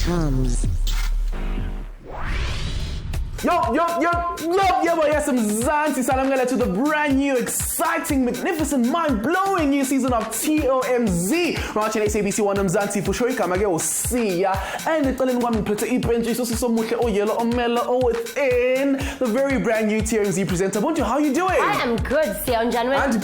TOMz. SABC to the brand new, exciting, magnificent, mind-blowing new season of TOMz. Watching SABC One Mzansi for sure. Come again, see ya. And the telling one put a bench so much yellow or within the very brand new TOMz presenter. Bonjour, how you doing? I am good, Sion January. And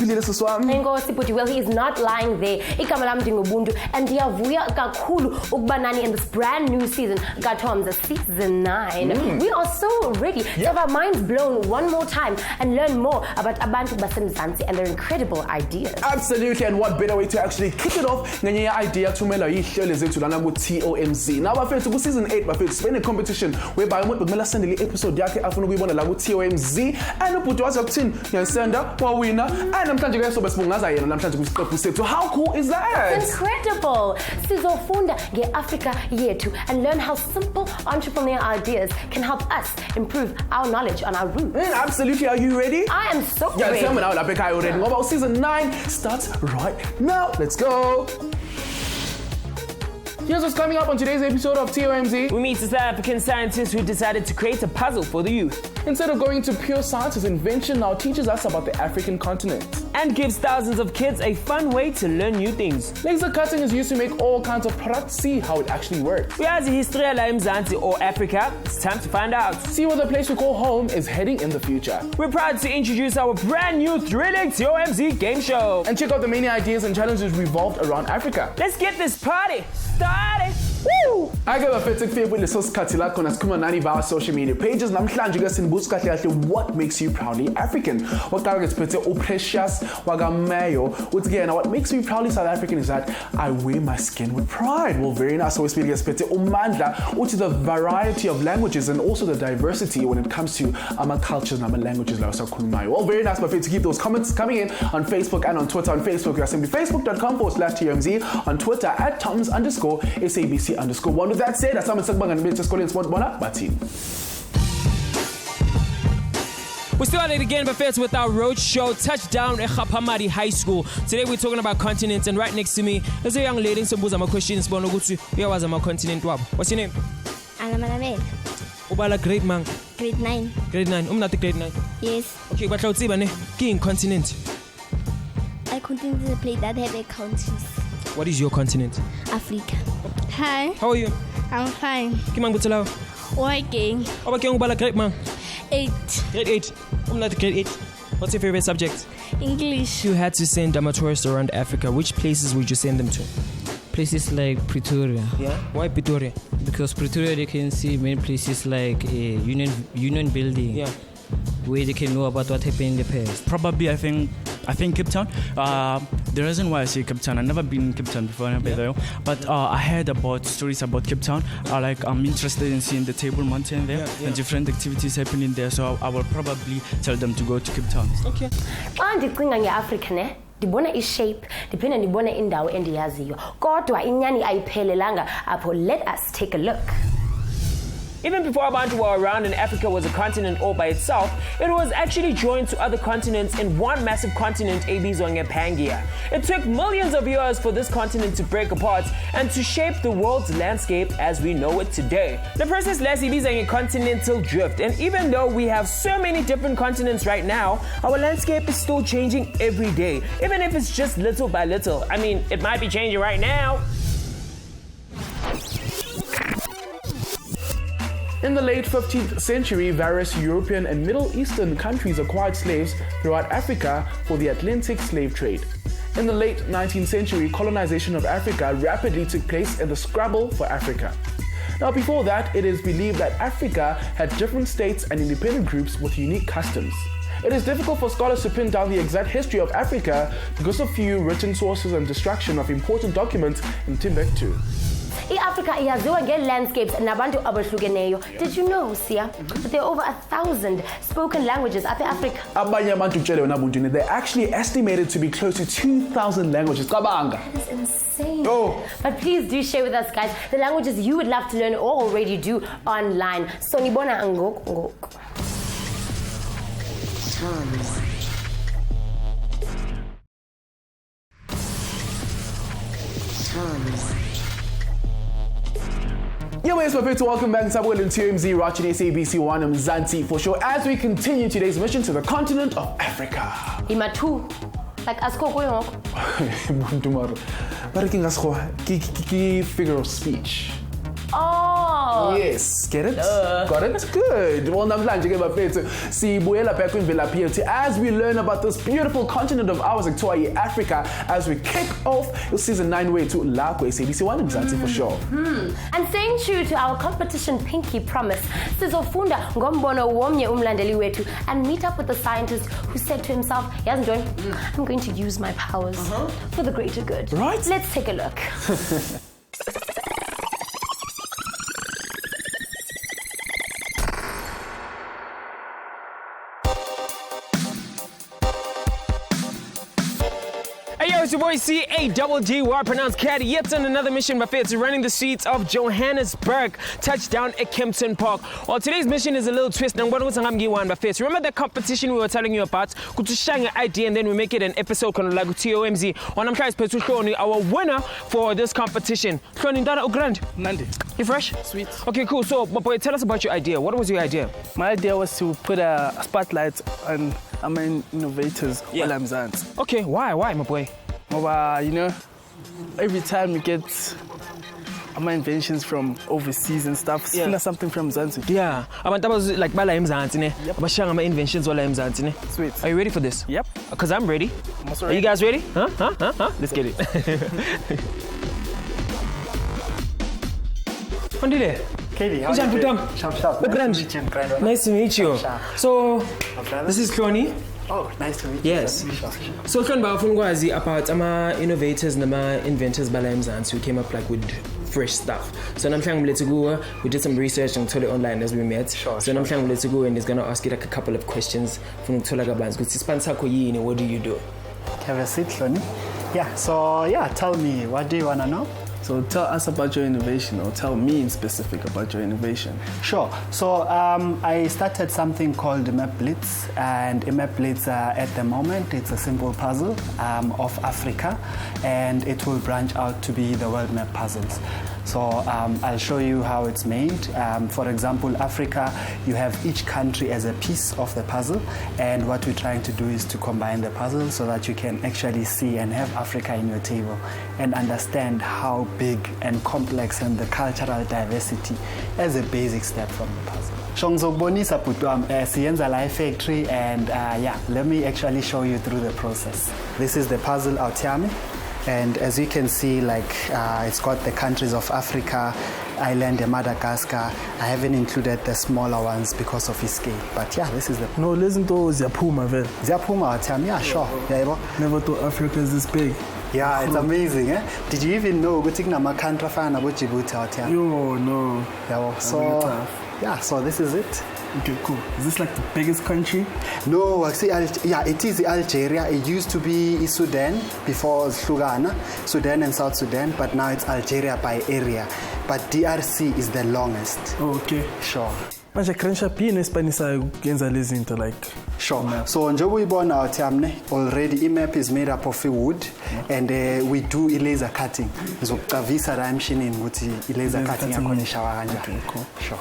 well, he is not lying there. And Diavuya Kakulu Ugbanani in this brand new season, TOMz season 9. We are so ready to have our minds blown one more time and learn more about Abantu Basemzansi and their incredible ideas. Absolutely, and what better way to actually kick it off than your idea to mela yihlelo zethu lana ku TOMz. Now bafethu ku season 8 bafethu spend a competition whereby umuntu kumele send le episode yakhe afuna ukuyibona la ku TOMz and ubhuti wazi ukuthini ngiyasenda wawina and namhlanje ke sobe sibungaza yena namhlanje kusiqephu sethu. How cool is that? It's incredible. Sizofunda ngeAfrica yethu and learn how simple entrepreneurial ideas can help us improve our knowledge on our roots. Absolutely. Are you ready? I am so ready. Yeah, tell me now, Labeka, already. What about season 9 starts right now. Let's go. Here's what's coming up on today's episode of TOMz. We meet South African scientists who decided to create a puzzle for the youth. Instead of going to pure science, his invention now teaches us about the African continent. And gives thousands of kids a fun way to learn new things. Laser cutting is used to make all kinds of products. See how it actually works. We have the history of Mzansi or Africa. It's time to find out. See where the place we call home is heading in the future. We're proud to introduce our brand new thrilling TOMz game show. And check out the many ideas and challenges revolved around Africa. Let's get this party started. Woo! I got a fetic favorite with the sauce katila on nani via social media pages. Namhlanje guys in boots what makes you proudly African. What gets put oh precious wagamayo. What again what makes me proudly South African is that I wear my skin with pride. Well, very nice. Always feel gets put umandla, which is the variety of languages and also the diversity when it comes to our cultures and our languages. Well, very nice. My favorite to keep those comments coming in on Facebook and on Twitter. On Facebook, we are simply facebook.com/TOMz. On Twitter @TOMz_SABC_1. With that said, that's how I'm going to be just calling sport bona batin. We started again, but first with our road show touchdown at Khapamari High School. Today we're talking about continents, and right next to me is a young lady. So, my questions. What's your continent? What's your name? Anna Ubala grade man. Grade 9. Grade 9. Not grade 9. Yes. Okay, but let's see, King continent. I continue to play that have countries. What is your continent? Africa. Hi. How are you? I'm fine. Kimang butalaw. Working. Ubala grade man. 8. Grade 8. Not grade 8. What's your favorite subject? English. If you had to send tourists around Africa, which places would you send them to? Places like Pretoria. Yeah? Why Pretoria? Because Pretoria they can see many places like a union building. Yeah. Where they can know about what happened in the past. Probably I think Cape Town. The reason why I say Cape Town, I've never been in Cape Town before, but I heard about stories about Cape Town. I'm interested in seeing the Table Mountain there and different activities happening there. So I will probably tell them to go to Cape Town. Okay. African dibona ishape diphinda ndibona indawo endiyaziyo kodwa inyani ayiphelelanga apho. Let us take a look. Even before Abantu were around and Africa was a continent all by itself, it was actually joined to other continents in one massive continent, ebizwa Pangaea. It took millions of years for this continent to break apart and to shape the world's landscape as we know it today. The process is a continental drift, and even though we have so many different continents right now, our landscape is still changing every day, even if it's just little by little. I mean, it might be changing right now. In the late 15th century, various European and Middle Eastern countries acquired slaves throughout Africa for the Atlantic slave trade. In the late 19th century, colonization of Africa rapidly took place in the scrabble for Africa. Now, before that, it is believed that Africa had different states and independent groups with unique customs. It is difficult for scholars to pin down the exact history of Africa because of few written sources and destruction of important documents in Timbuktu. I-Africa iyaziwa nge-landscapes nabantu abahlukeneyo. Did you know, Sia, that there are over 1,000 spoken languages apha Africa? Abanye abantu utshele wena buntwini, they're actually estimated to be close to 2,000 languages. Cabanga. That is insane. Oh. But please do share with us, guys, the languages you would love to learn or already do online. So nibona ngok. Yeah, it's my to welcome back to TOMz, watching SABC Mzansi for sure as we continue today's mission to the continent of Africa. Imatu, like asko koyo. Tomorrow, but I figure of speech. Oh. Yes, get it? Got it? Good. Well, as we learn about this beautiful continent of ours, Victoria, Africa, as we kick off your season 9 way to Lako SABC Mzansi for sure. And staying true to our competition pinky promise, sizofunda ngombono womnye umlandeli wetu and meet up with the scientist who said to himself, I'm going to use my powers for the greater good. Right? Let's take a look. Hey yo, it's your boy CAGG, pronounced Caddy, yet on another mission buffet to running the streets of Johannesburg, touchdown at Kempton Park. Well, today's mission is a little twist. Remember the competition we were telling you about? Could you share an idea and then we make it an episode called like TOMz. When I'm trying to show our winner for this competition. Nandi. You fresh? Sweet. Okay, cool. So, boy, tell us about your idea. What was your idea? My idea was to put a spotlight on innovators while I'm Zant. Okay, why, my boy? You know, every time we get inventions from overseas and stuff, something from Zanzibar. Yeah, that was like bala Mzanti. Yep. Inventions wala Mzanti. Sweet. Are you ready for this? Yep. Because I'm ready. I'm also ready. Are you guys ready? Huh? Let's get it. Kondile. Katie, how are you? Sharp. Nice to meet you. So, this is Cloney. Oh, nice to meet you. Yes. So, Cloney, about innovators and inventors who came up like with fresh stuff. So I'm trying to go. We did some research and told it online as we met. So I'm trying to go and he's gonna ask you like a couple of questions from Tolagabans. What do you do? Have a seat, Cloney. Yeah. So tell me, what do you wanna know? So tell us about your innovation, or tell me in specific about your innovation. Sure. So I started something called Map Blitz, and Map Blitz at the moment it's a simple puzzle of Africa, and it will branch out to be the world map puzzles. So I'll show you how it's made. For example, Africa, you have each country as a piece of the puzzle, and what we're trying to do is to combine the puzzle so that you can actually see and have Africa in your table and understand how big and complex and the cultural diversity as a basic step from the puzzle. Shongzobonisa putuam sienza life factory, and let me actually show you through the process. This is the puzzle out here. And as you can see, it's got the countries of Africa, Island and Madagascar. I haven't included the smaller ones because of its scale. But yeah, this is the... No, listen to Ziapuma, vel. Ziapuma, yeah, sure. Yeah, never thought Africa is this big. Yeah, it's amazing, eh? Did you even know country fan about Djibouti out here? Yo, no. Yeah, so this is it. Okay, cool. Is this like the biggest country? No, actually, it is Algeria. It used to be Sudan before Slugana, Sudan and South Sudan, but now it's Algeria by area. But DRC is the longest. Oh, okay. Sure. Manje crensha pini Spanish genza lezinto like. Sure. So njobu ibona out already map is made up of wood, and we do laser cutting. Zokavisa ra machine ukuthi laser cutting yakonesha kanja. Okay, cool. Sure.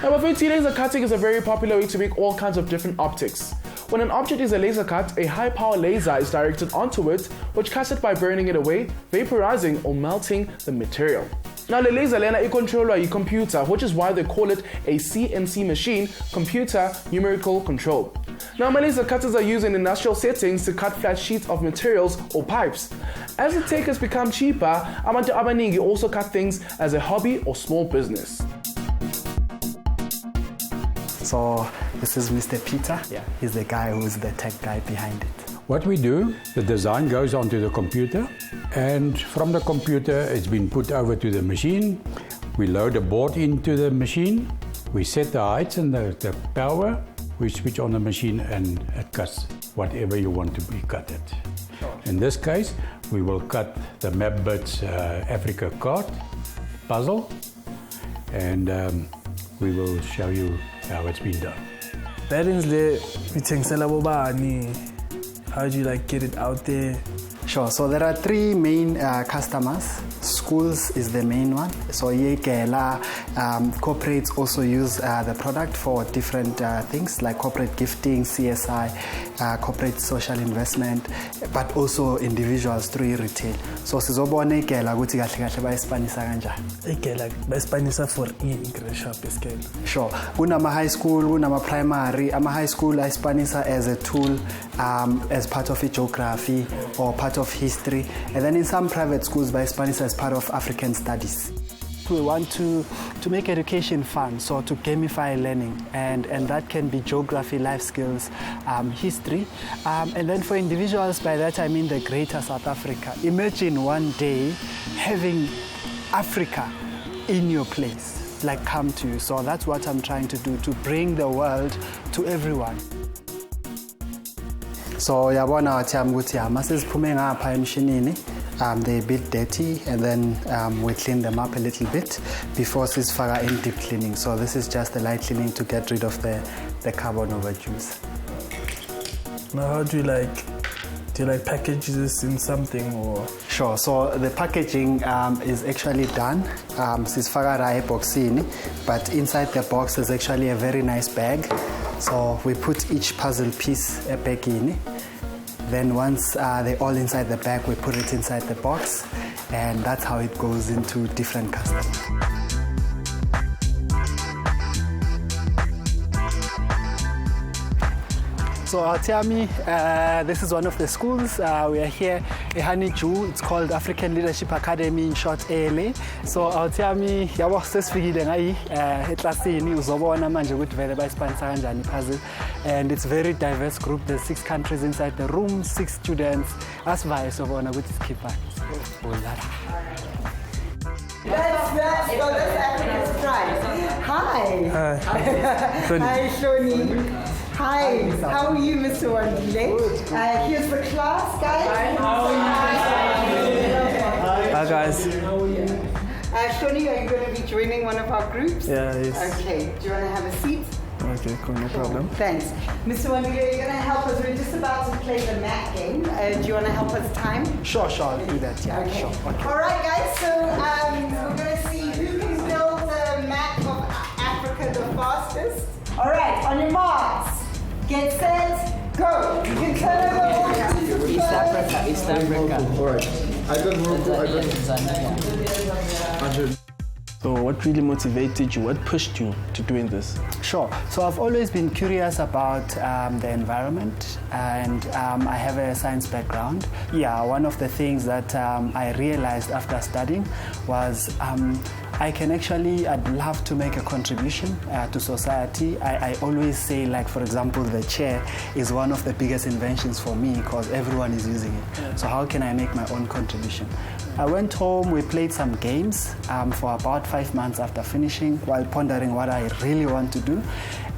Now, laser cutting is a very popular way to make all kinds of different optics. When an object is a laser cut, a high-power laser is directed onto it, which cuts it by burning it away, vaporizing or melting the material. Now, the laser is controlled by a computer, which is why they call it a CNC machine, computer numerical control. Now, laser cutters are used in industrial settings to cut flat sheets of materials or pipes. As the tech has become cheaper, abantu abaningi also cut things as a hobby or small business. So This is Mr. Peter. Yeah, he's the guy who's the tech guy behind it. What we do, the design goes onto the computer, and from the computer it's been put over to the machine. We load a board into the machine, we set the heights and the power, we switch on the machine and it cuts whatever you want to be cut at. In this case, we will cut the MapBits Africa card puzzle, and we will show you how it's been done. How do you like get it out there? Sure, so there are three main customers. Schools is the main one. So corporates also use the product for different things like corporate gifting, CSI, corporate social investment, but also individuals through retail. So sizobona ikela ukuthi kahle kahle bayispanisa kanjani. Ikela bayispanisa for English shop scale. Sure. Kunama high school, kunama primary. Ama high school ayispanisa as a tool, as part of geography or part of history, and then in some private schools bayispanisa as part of African studies. We want to make education fun, so to gamify learning, and that can be geography, life skills, history, and then for individuals, by that I mean the greater South Africa. Imagine one day having Africa in your place, like come to you. So that's what I'm trying to do, to bring the world to everyone. So yabona wathi ukuthi masiziphume ngapha emshinini, they're a bit dirty, and then we clean them up a little bit before sizifaka in deep cleaning. So this is just the light cleaning to get rid of the carbon overuse. Now how do you like package this in something or? Sure, so the packaging is actually done. Sizifaka ra boxini, but inside the box is actually a very nice bag. So we put each puzzle piece a bag in. Then once they're all inside the bag, we put it inside the box, and that's how it goes into different customers. So Tiami, this is one of the schools. We are here at Haniju. It's called African Leadership Academy, in short ALA. So Tiami, yabo sesifikile ngai eklasini uzobona manje ukuthi vele bayispanisa kanjani puzzle, and it's very diverse group. There's 6 countries inside the room, 6 students. Asivayo sobona ukuthi sikhipha. That's Africa's prize. Hi. Hi. Hi, Shoni. Hi. How are you, Mr. Wandile? Here's the class, guys. Hi, guys. Shoni, are you going to be joining one of our groups? Yeah, yes. Okay. Do you want to have a seat? Okay, cool, no problem. Thanks. Mr. Wandile, you're going to help us. We're just about to play the map game. Do you want to help us time? Sure, I'll do that. Yeah, okay. Sure. Okay. All right, guys. So we're going to see who can build the map of Africa the fastest. All right, on your marks. Get set, go. You can turn over all East Africa. All right. I got So what really motivated you? What pushed you to doing this? Sure. So I've always been curious about the environment, and I have a science background. Yeah, one of the things that I realized after studying was I'd love to make a contribution to society. I always say, like, for example, the chair is one of the biggest inventions for me because everyone is using it. Yeah. So how can I make my own contribution? I went home, we played some games for about 5 months after finishing while pondering what I really want to do.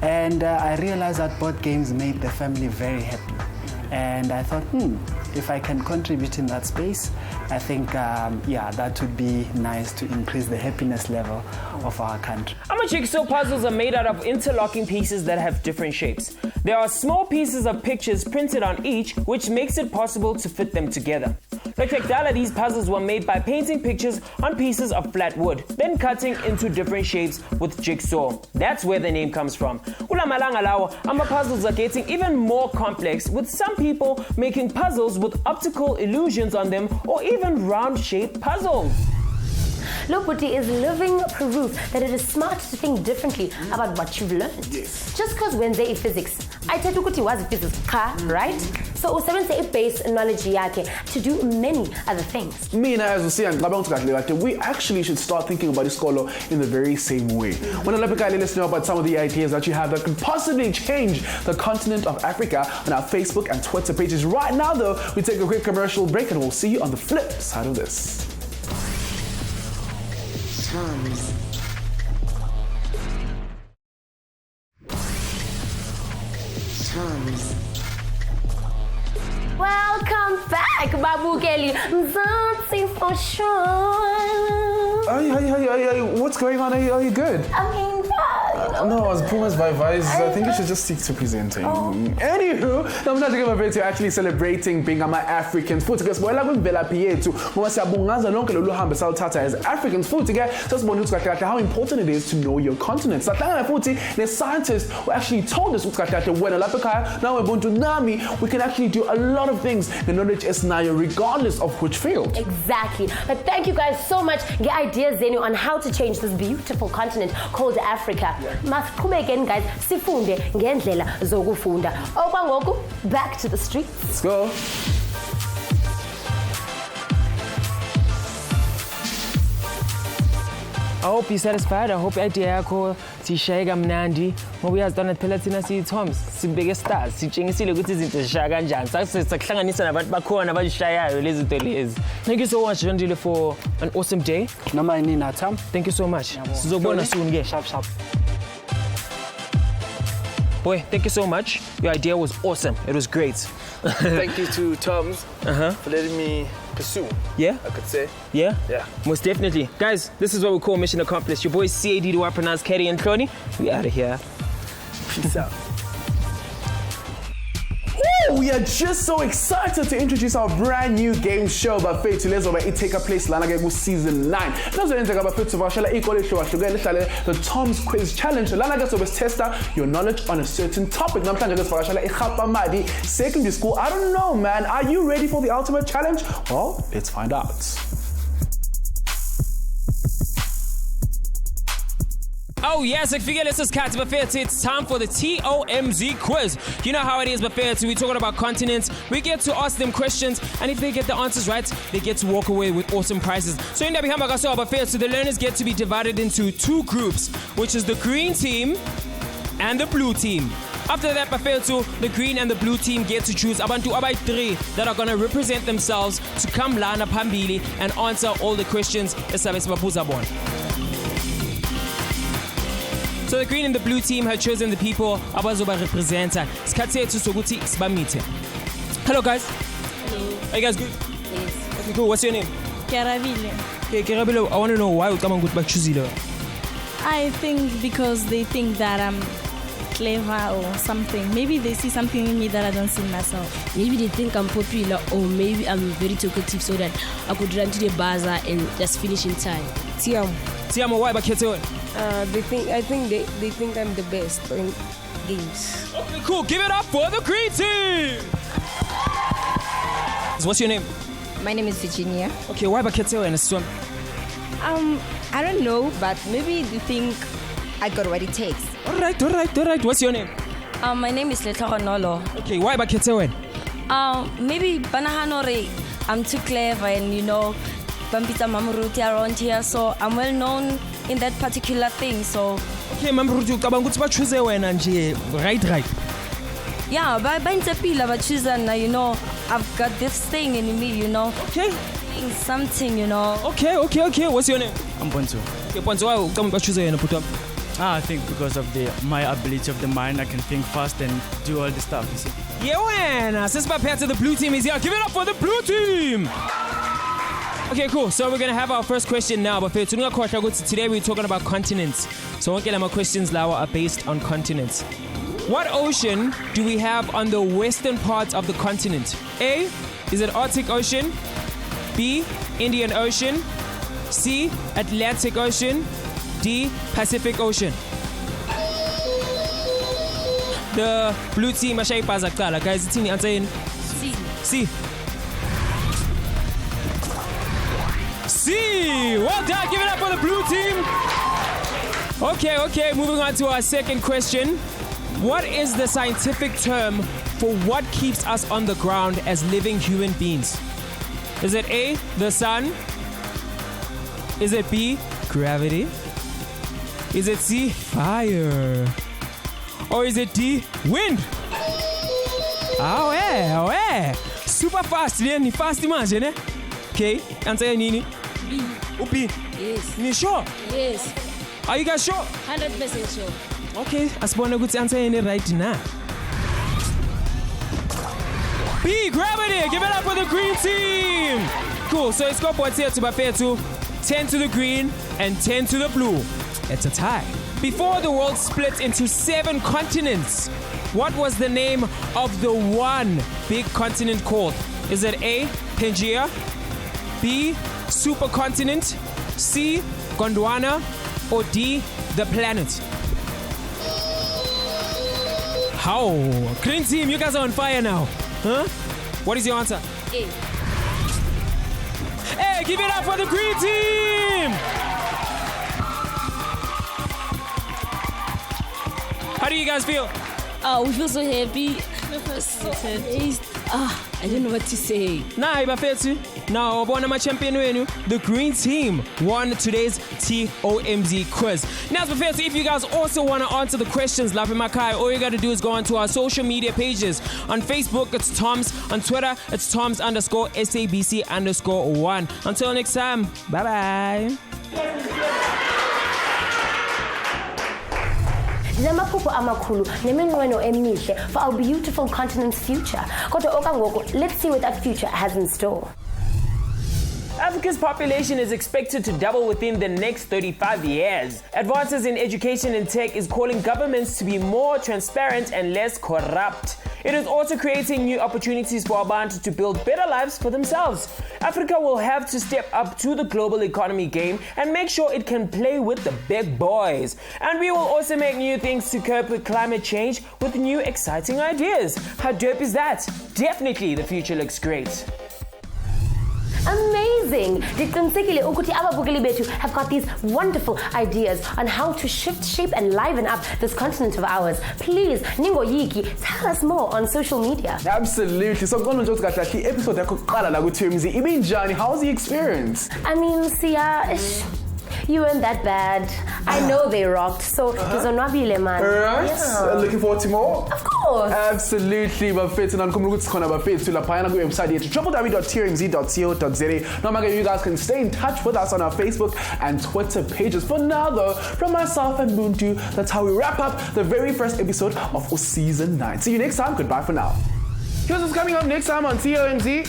And I realized that board games made the family very happy. And I thought, if I can contribute in that space, I think, that would be nice to increase the happiness level of our country. Jigsaw puzzles are made out of interlocking pieces that have different shapes. There are small pieces of pictures printed on each, which makes it possible to fit them together. Like these puzzles were made by painting pictures on pieces of flat wood, then cutting into different shapes with jigsaw. That's where the name comes from. Puzzles are getting even more complex, with some people making puzzles with optical illusions on them, or even round-shaped puzzles. Look, Buti is living proof that it is smart to think differently about what you've learned. Yes. Just because Wednesday is physics, I tell you what was physics, right? So usebenzise base knowledge yakhe to do many other things. Mina, as we see, we actually should start thinking about iskolo in the very same way. When I let us know about some of the ideas that you have that could possibly change the continent of Africa on our Facebook and Twitter pages. Right now, though, we take a quick commercial break and we'll see you on the flip side of this. TOMz. TOMz. Welcome back, Babu Kelly. Mzansi for sure. What's going on? Are you good? I mean, No, I was Puma's by Vice. I think you should just stick to presenting. Anywho, I'm not going to actually celebrating being Africans. Futhi ke sibona kwimvelaphi yethu ngoba siyabungaza lonke lolu hambe saluthatha as Africans. Futhi ke sasibona ukuthi how important it is to know your continent. Sahlangana futhi ne-scientists who actually told us ukuthi wena lapha ekhaya nawe buntu nami we can actually do a lot of things. The knowledge is now regardless of which field. Exactly. But thank you guys so much. Get ideas zenu on how to change this beautiful continent called Africa. Masiqhubekeni guys sifunde ngendlela zokufunda. Okwangoku back to the streets. Let's go. I hope you're satisfied. I hope idea yakho sishayeka mnandi ngoba uyazitona phela thina siyi-TOMz sibeke stars sitshengisile ukuthi izinto zishaya kanjani sakuhlanganisa nabantu bakhona abazishayayo lezi zinto lezi. Thank you so much Jandile for an awesome day. Noma inina Tam. Thank you so much. Sizobona soon ke. Sharp. Boy, thank you so much. Your idea was awesome. It was great. Thank you to TOMz for letting me pursue. Yeah? I could say. Yeah? Yeah. Most definitely. Guys, this is what we call mission accomplished. Your boys CAD do I pronounce Katie and Cloney. We out of here. Peace out. We are just so excited to introduce our brand new game show bafethu lezobe itake place lana ke ku season 9. Nazoyenza bafethu bashela ikolesho wahlukene hlale the TOMz quiz challenge lana ke sobe testa your knowledge on a certain topic. Namhlanje ke sivakashela eGapamadi Secondary School. I don't know, man. Are you ready for the ultimate challenge? Well, let's find out. Oh yes, it's time for the TOMz quiz. You know how it is, Bafethu. We're talking about continents. We get to ask them questions, and if they get the answers right, they get to walk away with awesome prizes. So in Bafethu, the learners get to be divided into two groups, which is the green team and the blue team. After that, Bafethu, the green and the blue team get to choose abantu abai 3 that are going to represent themselves to come lana phambili and answer all the questions SABC Bapuzabon. So the green and the blue team have chosen the people abazoba representa. Hello guys. Hello. Are you guys good? Yes. Okay, cool. What's your name? Kiarabile. Okay, Kiarabile, I want to know why you come and go choose it. I think because they think that I'm clever or something. Maybe they see something in me that I don't see in myself. Maybe they think I'm popular, or maybe I'm very talkative so that I could run to the bazaar and just finish in time. Tiamo, why Bakete? I think they think I'm the best in games. Okay, cool. Give it up for the green team. What's your name? My name is Virginia. Okay, why Bakete and a swim? I don't know, but maybe they think I got what it takes. All right. What's your name? My name is Letoronolo. Okay, why Bakete? Maybe Banahanore, I'm too clever and Bambita Mamuruti around here, so I'm well known in that particular thing. So okay, Mamuruti, kabangutsi choose wena nje, right. Yeah, but but choose and I've got this thing in me, Okay. Something, Okay. What's your name? I'm Ponzo. Okay, Ponzo, why come choose wena put up? I think because of my ability of the mind, I can think fast and do all the stuff. You see? Yeah, wena. Since my pair to the blue team is here, give it up for the blue team. Okay, cool. So we're going to have our first question now. But today we're talking about continents. So my questions now are based on continents. What ocean do we have on the western part of the continent? A, is it Arctic Ocean? B, Indian Ocean? C, Atlantic Ocean? D, Pacific Ocean? The blue team, guys, it's in the answer in C. C. C. Well done. Give it up for the blue team. Okay. Moving on to our second question. What is the scientific term for what keeps us on the ground as living human beings? Is it A, the sun? Is it B, gravity? Is it C, fire? Or is it D, wind? Oh, super fast, ni fast manje, ne? Okay, answer nini? B. B. Yes. You sure? Yes. Are you guys sure? 100% sure. Okay, asibona ukuthi answer any right now. B, gravity. Give it up for the green team. Cool. So it's scoreboards here to Buffet to 10 to the green and 10 to the blue. It's a tie. Before the world split into 7 continents, what was the name of the one big continent called? Is it A, Pangea, B, supercontinent, C, Gondwana, or D, the planet? How? Green team, you guys are on fire now. Huh? What is your answer? A. Hey, give it up for the green team! How do you guys feel? Oh, we feel so happy. So amazed. I don't know what to say. Nah, Ibafetsu. Now, my champion wenu, the green team won today's TOMz quiz. Now, Ibafetsu, if you guys also want to answer the questions, Lapi Makai, all you got to do is go onto our social media pages. On Facebook, it's TOMz. On Twitter, it's TOMz_SABC_1. Until next time, bye-bye. Namaphupho amakhulu neminqweno emihle for our beautiful continent's future. Kodwa okangoko, let's see what that future has in store. Africa's population is expected to double within the next 35 years. Advances in education and tech is calling governments to be more transparent and less corrupt. It is also creating new opportunities for Abantu to build better lives for themselves. Africa will have to step up to the global economy game and make sure it can play with the big boys. And we will also make new things to cope with climate change with new exciting ideas. How dope is that? Definitely the future looks great. Amazing! Ndiqinisekile ukuthi ababukeli bethu have got these wonderful ideas on how to shift, shape and liven up this continent of ours. Please, ningoyiki, tell us more on social media. Absolutely. So gonna just get that episode yakuqala la ku TOMz. Ibinjani? How's the experience? I mean, Sia, you weren't that bad. I know they rocked, so ngizonwabile man. Right? Yeah. Looking forward to more? Of course. Absolutely, Bafethu. Nandikhumbuza ukuthi sikhona Bafethu laphayana kuwebsite yethu www.tomz.co.za. Now, you guys can stay in touch with us on our Facebook and Twitter pages. For now, though, from myself and Buntu, that's how we wrap up the very first episode of Season 9. See you next time. Goodbye for now. Here's what's coming up next time on TOMz.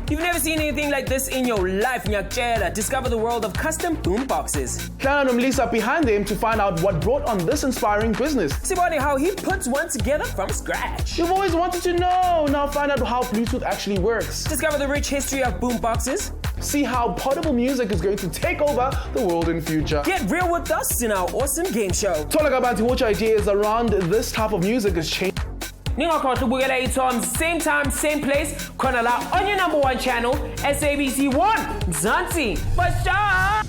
You've never seen anything like this in your life, Nyakchela. Discover the world of custom boomboxes. Hlangana nomlisa behind them to find out what brought on this inspiring business. Sibone how he puts one together from scratch. You've always wanted to know. Now find out how Bluetooth actually works. Discover the rich history of boomboxes. See how portable music is going to take over the world in future. Get real with us in our awesome game show. Tolagabanti, which ideas around this type of music is changing. Ningakhohlwa ukubukela iTOMz, same time, same place, khona la on your #1 channel, SABC 1, Mzansi. For sure.